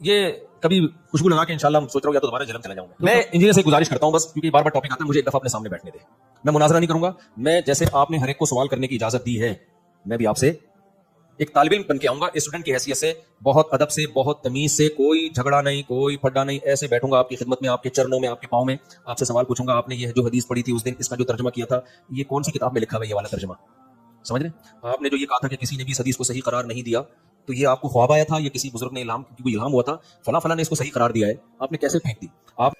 یہ کبھی خوشبو لگا کے انشاءاللہ سوچ رہا ہوں یا تو دوبارہ جلم چلا جاؤں گا. میں انجینئر سے گزارش کرتا ہوں بس کیونکہ بار بار ٹاپک آتا ہے, مجھے ایک دفعہ اپنے سامنے بیٹھنے دے. میں مناظرہ نہیں کروں گا. میں جیسے آپ نے ہر ایک کو سوال کرنے کی اجازت دی ہے, میں بھی آپ سے ایک طالب علم بن کے آؤں گا, اسٹوڈنٹ کی حیثیت سے, بہت ادب سے, بہت تمیز سے, کوئی جھگڑا نہیں, کوئی پھڈا نہیں, ایسے بیٹھوں گا آپ کی خدمت میں, آپ کے چرنوں میں, آپ کے پاؤں میں, آپ سے سوال پوچھوں گا. آپ نے یہ جو حدیث پڑھی تھی اس دن, اس کا جو ترجمہ کیا تھا, یہ کون سی کتاب میں لکھا ہوا ہے یہ والا ترجمہ, سمجھ رہے ہیں؟ آپ نے جو یہ کہا تھا کہ کسی نے بھی اس حدیث کو صحیح قرار نہیں دیا, تو یہ آپ کو خواب آیا تھا یا کسی بزرگ نے الہام ہوا تھا, فلاں فلاں نے اس کو صحیح قرار دیا ہے, آپ نے کیسے پھینک دی؟ آپ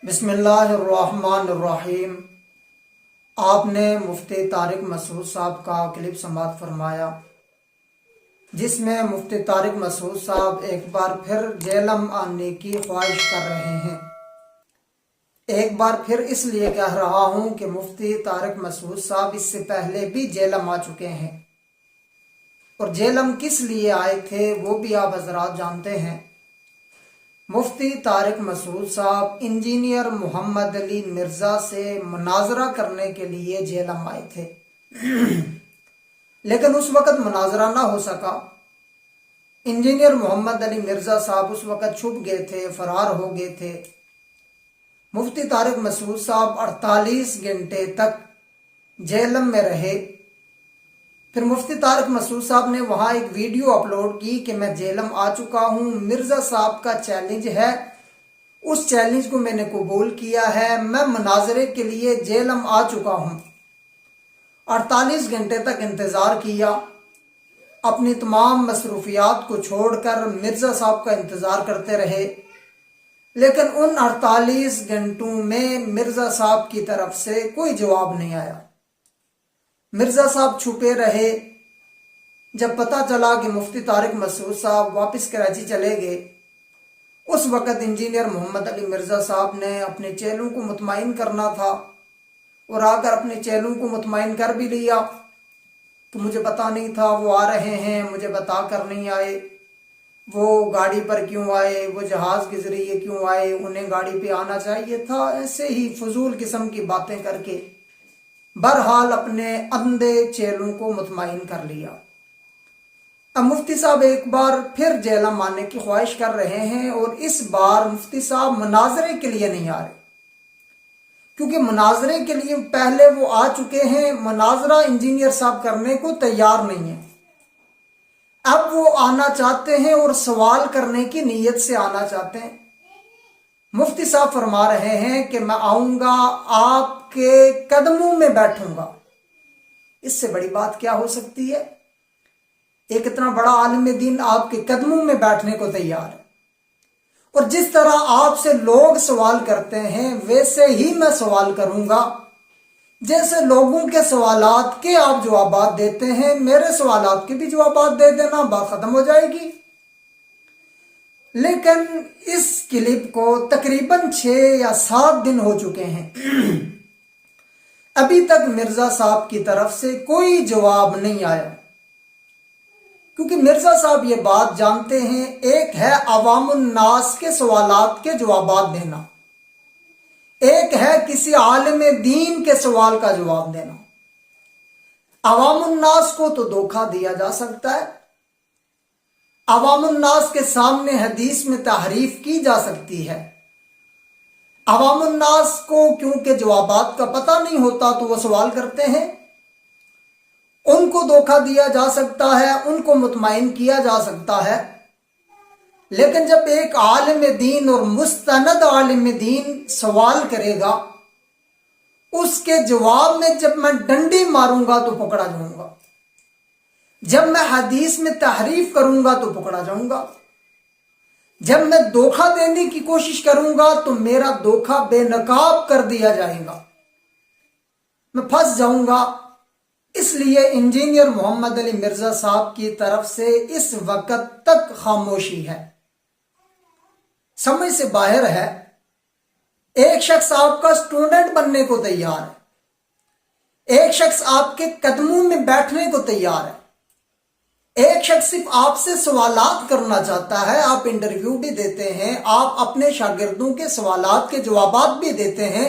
بسم اللہ الرحمن الرحیم. آپ نے مفتی طارق مسعود صاحب کا کلپ سماعت فرمایا جس میں مفتی طارق مسعود صاحب ایک بار پھر جہلم آنے کی خواہش کر رہے ہیں. ایک بار پھر اس لیے کہہ رہا ہوں کہ مفتی طارق مسعود صاحب اس سے پہلے بھی جہلم آ چکے ہیں, اور جہلم کس لیے آئے تھے وہ بھی آپ حضرات جانتے ہیں. مفتی طارق مسعود صاحب انجینئر محمد علی مرزا سے مناظرہ کرنے کے لیے جہلم آئے تھے, لیکن اس وقت مناظرہ نہ ہو سکا. انجینئر محمد علی مرزا صاحب اس وقت چھپ گئے تھے, فرار ہو گئے تھے. مفتی طارق مسعود صاحب 48 گھنٹے تک جہلم میں رہے. پھر مفتی طارق مسعود صاحب نے وہاں ایک ویڈیو اپلوڈ کی کہ میں جہلم آ چکا ہوں, مرزا صاحب کا چیلنج ہے, اس چیلنج کو میں نے قبول کیا ہے, میں مناظرے کے لیے جہلم آ چکا ہوں. 48 گھنٹے تک انتظار کیا, اپنی تمام مصروفیات کو چھوڑ کر مرزا صاحب کا انتظار کرتے رہے, لیکن ان 48 گھنٹوں میں مرزا صاحب کی طرف سے کوئی جواب نہیں آیا. مرزا صاحب چھپے رہے. جب پتہ چلا کہ مفتی طارق مسعود صاحب واپس کراچی چلے گئے, اس وقت انجینئر محمد علی مرزا صاحب نے اپنے چیلوں کو مطمئن کرنا تھا, اور آ کر اپنے چیلوں کو مطمئن کر بھی لیا کہ مجھے پتہ نہیں تھا وہ آ رہے ہیں, مجھے بتا کر نہیں آئے, وہ گاڑی پر کیوں آئے, وہ جہاز کے ذریعے کیوں آئے, انہیں گاڑی پہ آنا چاہیے تھا. ایسے ہی فضول قسم کی باتیں کر کے بہرحال اپنے اندھے چیلوں کو مطمئن کر لیا. اب مفتی صاحب ایک بار پھر جہلم آنے کی خواہش کر رہے ہیں, اور اس بار مفتی صاحب مناظرے کے لیے نہیں آ رہے, کیونکہ مناظرے کے لیے پہلے وہ آ چکے ہیں, مناظرہ انجینئر صاحب کرنے کو تیار نہیں ہے. اب وہ آنا چاہتے ہیں اور سوال کرنے کی نیت سے آنا چاہتے ہیں. مفتی صاحب فرما رہے ہیں کہ میں آؤں گا, آپ کے قدموں میں بیٹھوں گا. اس سے بڑی بات کیا ہو سکتی ہے؟ ایک اتنا بڑا عالم دین آپ کے قدموں میں بیٹھنے کو تیار ہے. اور جس طرح آپ سے لوگ سوال کرتے ہیں ویسے ہی میں سوال کروں گا. جیسے لوگوں کے سوالات کے آپ جوابات دیتے ہیں, میرے سوالات کے بھی جوابات دے دینا, بات ختم ہو جائے گی. لیکن اس کلپ کو تقریباً 6 یا 7 دن ہو چکے ہیں, ابھی تک مرزا صاحب کی طرف سے کوئی جواب نہیں آیا. کیونکہ مرزا صاحب یہ بات جانتے ہیں, ایک ہے عوام الناس کے سوالات کے جوابات دینا, ایک ہے کسی عالم دین کے سوال کا جواب دینا. عوام الناس کو تو دھوکہ دیا جا سکتا ہے, عوام الناس کے سامنے حدیث میں تحریف کی جا سکتی ہے. عوام الناس کو کیونکہ جوابات کا پتہ نہیں ہوتا تو وہ سوال کرتے ہیں, ان کو دھوکہ دیا جا سکتا ہے, ان کو مطمئن کیا جا سکتا ہے. لیکن جب ایک عالم دین اور مستند عالم دین سوال کرے گا, اس کے جواب میں جب میں ڈنڈی ماروں گا تو پکڑا جاؤں گا, جب میں حدیث میں تحریف کروں گا تو پکڑا جاؤں گا, جب میں دھوکہ دینے کی کوشش کروں گا تو میرا دھوکہ بے نقاب کر دیا جائے گا, میں پھنس جاؤں گا. اس لیے انجینئر محمد علی مرزا صاحب کی طرف سے اس وقت تک خاموشی ہے, سمجھ سے باہر ہے. ایک شخص آپ کا اسٹوڈنٹ بننے کو تیار ہے, ایک شخص آپ کے قدموں میں بیٹھنے کو تیار ہے, ایک شخص صرف آپ سے سوالات کرنا چاہتا ہے. آپ انٹرویو بھی دیتے ہیں, آپ اپنے شاگردوں کے سوالات کے جوابات بھی دیتے ہیں.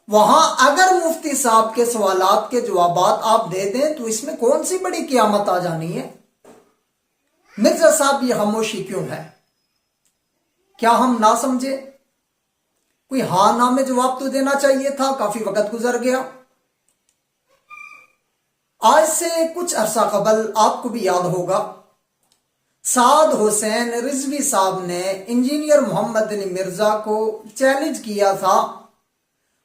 وہاں اگر مفتی صاحب کے سوالات کے جوابات آپ دے دیں تو اس میں کون سی بڑی قیامت آ جانی ہے؟ مرزا صاحب یہ خاموشی کیوں ہے؟ کیا ہم نہ سمجھے؟ کوئی ہاں نہ میں جواب تو دینا چاہیے تھا، کافی وقت گزر گیا۔ آج سے کچھ عرصہ قبل آپ کو بھی یاد ہوگا، سعد حسین رضوی صاحب نے انجینئر محمد علی مرزا کو چیلنج کیا تھا۔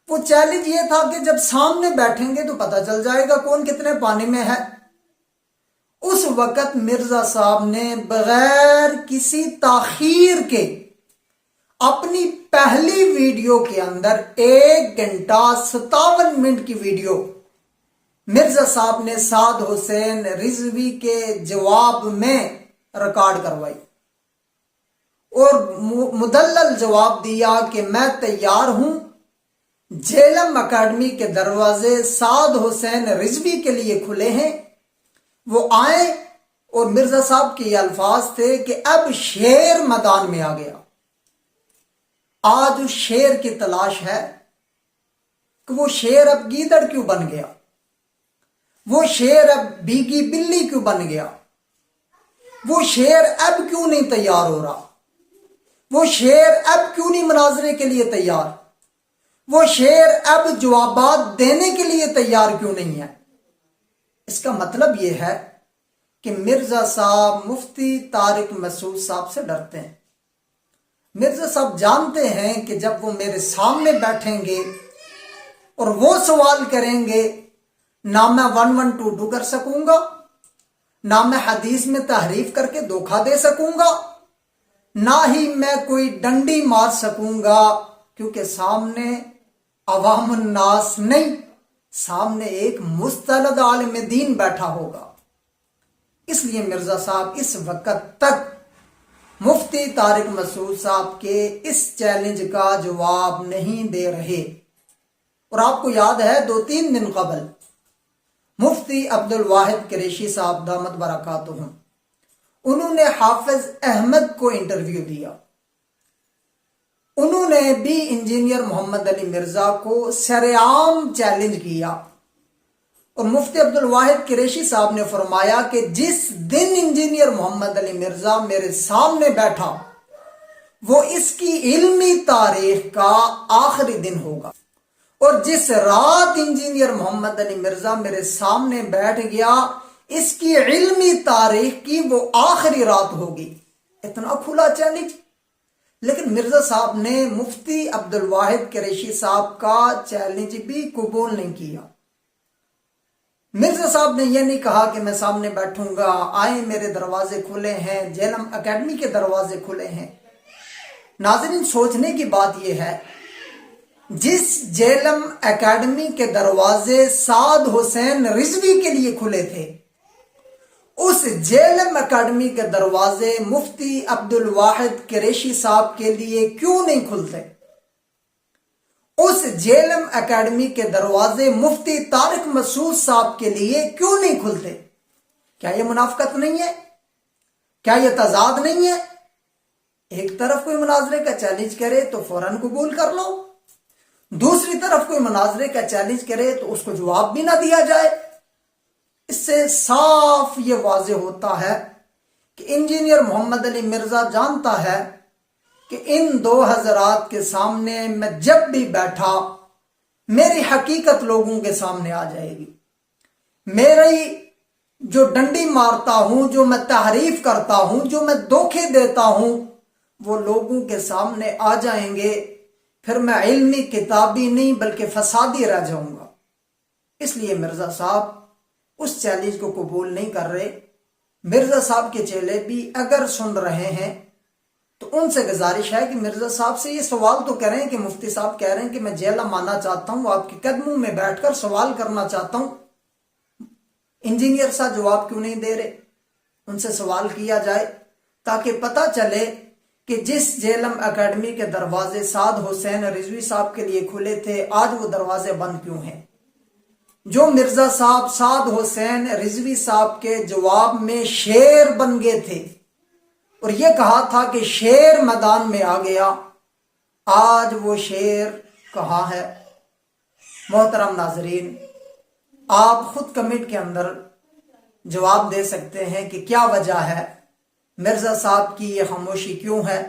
وہ چیلنج یہ تھا کہ جب سامنے بیٹھیں گے تو پتہ چل جائے گا کون کتنے پانی میں ہے۔ اس وقت مرزا صاحب نے بغیر کسی تاخیر کے اپنی پہلی ویڈیو کے اندر 1 گھنٹہ 57 منٹ کی ویڈیو مرزا صاحب نے سعد حسین رضوی کے جواب میں ریکارڈ کروائی اور مدلل جواب دیا کہ میں تیار ہوں، جیلم اکیڈمی کے دروازے سعد حسین رضوی کے لیے کھلے ہیں، وہ آئیں۔ اور مرزا صاحب کے یہ الفاظ تھے کہ اب شیر میدان میں آ گیا۔ آج اس شیر کی تلاش ہے کہ وہ شیر اب گیدڑ کیوں بن گیا، وہ شیر اب بھیگی بلی کیوں بن گیا، وہ شیر اب کیوں نہیں تیار ہو رہا، وہ شیر اب کیوں نہیں مناظرے کے لیے تیار، وہ شیر اب جوابات دینے کے لیے تیار کیوں نہیں ہے۔ اس کا مطلب یہ ہے کہ مرزا صاحب مفتی طارق مسعود صاحب سے ڈرتے ہیں۔ مرزا صاحب جانتے ہیں کہ جب وہ میرے سامنے بیٹھیں گے اور وہ سوال کریں گے، نہ میں 1122 کر سکوں گا، نہ میں حدیث میں تحریف کر کے دھوکہ دے سکوں گا، نہ ہی میں کوئی ڈنڈی مار سکوں گا، کیونکہ سامنے عوام الناس نہیں، سامنے ایک مستند عالم دین بیٹھا ہوگا۔ اس لیے مرزا صاحب اس وقت تک مفتی طارق مسعود صاحب کے اس چیلنج کا جواب نہیں دے رہے۔ اور آپ کو یاد ہے 2-3 دن قبل مفتی عبد الواحد قریشی صاحب دامت برکاتہم، انہوں نے حافظ احمد کو انٹرویو دیا۔ انہوں نے بھی انجینئر محمد علی مرزا کو سرعام چیلنج کیا، اور مفتی عبد الواحد قریشی صاحب نے فرمایا کہ جس دن انجینئر محمد علی مرزا میرے سامنے بیٹھا وہ اس کی علمی تاریخ کا آخری دن ہوگا، اور جس رات انجینئر محمد علی مرزا میرے سامنے بیٹھ گیا اس کی علمی تاریخ کی وہ آخری رات ہوگی۔ اتنا کھلا چیلنج، لیکن مرزا صاحب نے مفتی عبد الواحد قریشی صاحب کا چیلنج بھی قبول نہیں کیا۔ مرزا صاحب نے یہ نہیں کہا کہ میں سامنے بیٹھوں گا، آئیں میرے دروازے کھلے ہیں، جیلم اکیڈمی کے دروازے کھلے ہیں۔ ناظرین، سوچنے کی بات یہ ہے، جس جیلم اکیڈمی کے دروازے سعد حسین رضوی کے لیے کھلے تھے، اس جیلم اکیڈمی کے دروازے مفتی عبد الواحد قریشی صاحب کے لیے کیوں نہیں کھلتے؟ اس جیلم اکیڈمی کے دروازے مفتی طارق مسعود صاحب کے لیے کیوں نہیں کھلتے؟ کیا یہ منافقت نہیں ہے؟ کیا یہ تضاد نہیں ہے؟ ایک طرف کوئی مناظرے کا چیلنج کرے تو فوراً قبول کر لو، دوسری طرف کوئی مناظرے کا چیلنج کرے تو اس کو جواب بھی نہ دیا جائے۔ اس سے صاف یہ واضح ہوتا ہے کہ انجینئر محمد علی مرزا جانتا ہے کہ ان دو حضرات کے سامنے میں جب بھی بیٹھا میری حقیقت لوگوں کے سامنے آ جائے گی، میری جو ڈنڈی مارتا ہوں، جو میں تحریف کرتا ہوں، جو میں دھوکے دیتا ہوں، وہ لوگوں کے سامنے آ جائیں گے، پھر میں علمی کتابی نہیں بلکہ فسادی رہ جاؤں گا۔ اس لیے مرزا صاحب اس چیلنج کو قبول نہیں کر رہے۔ مرزا صاحب کے چیلے بھی اگر سن رہے ہیں تو ان سے گزارش ہے کہ مرزا صاحب سے یہ سوال تو کریں کہ مفتی صاحب کہہ رہے ہیں کہ میں جیلم آنا چاہتا ہوں، آپ کے قدموں میں بیٹھ کر سوال کرنا چاہتا ہوں، انجینئر صاحب جواب کیوں نہیں دے رہے؟ ان سے سوال کیا جائے تاکہ پتہ چلے کہ جس جیلم اکیڈمی کے دروازے سعد حسین رضوی صاحب کے لیے کھلے تھے، آج وہ دروازے بند کیوں ہیں؟ جو مرزا صاحب سعد حسین رضوی صاحب کے جواب میں شیر بن گئے تھے اور یہ کہا تھا کہ شیر میدان میں آ گیا، آج وہ شیر کہاں ہے؟ محترم ناظرین، آپ خود کمنٹ کے اندر جواب دے سکتے ہیں کہ کیا وجہ ہے، مرزا صاحب کی یہ خاموشی کیوں ہے؟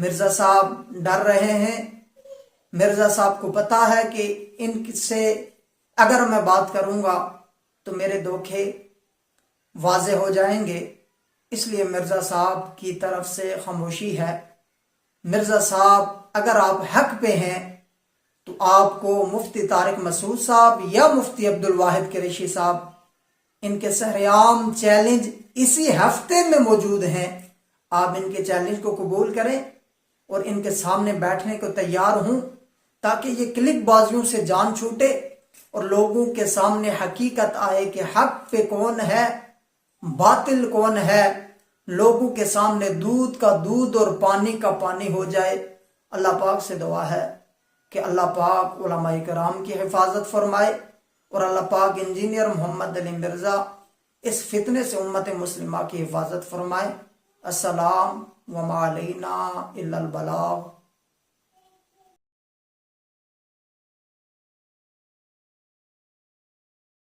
مرزا صاحب ڈر رہے ہیں. مرزا صاحب کو پتا ہے کہ ان سے اگر میں بات کروں گا تو میرے دھوکے واضح ہو جائیں گے، اس لیے مرزا صاحب کی طرف سے خاموشی ہے. مرزا صاحب اگر آپ حق پہ ہیں تو آپ کو مفتی طارق مسعود صاحب یا مفتی عبدالواحد قریشی صاحب ان کے سہرعام چیلنج اسی ہفتے میں موجود ہیں. آپ ان کے چیلنج کو قبول کریں اور ان کے سامنے بیٹھنے کو تیار ہوں تاکہ یہ کلک بازیوں سے جان چھوٹے اور لوگوں کے سامنے حقیقت آئے کہ حق پہ کون ہے، باطل کون ہے. لوگوں کے سامنے دودھ کا دودھ اور پانی کا پانی ہو جائے. اللہ پاک سے دعا ہے کہ اللہ پاک علماء کرام کی حفاظت فرمائے اور اللہ پاک انجینئر محمد علی مرزا اس فتنے سے امت مسلمہ کی حفاظت فرمائے. السلام وما علینا الا البلاغ.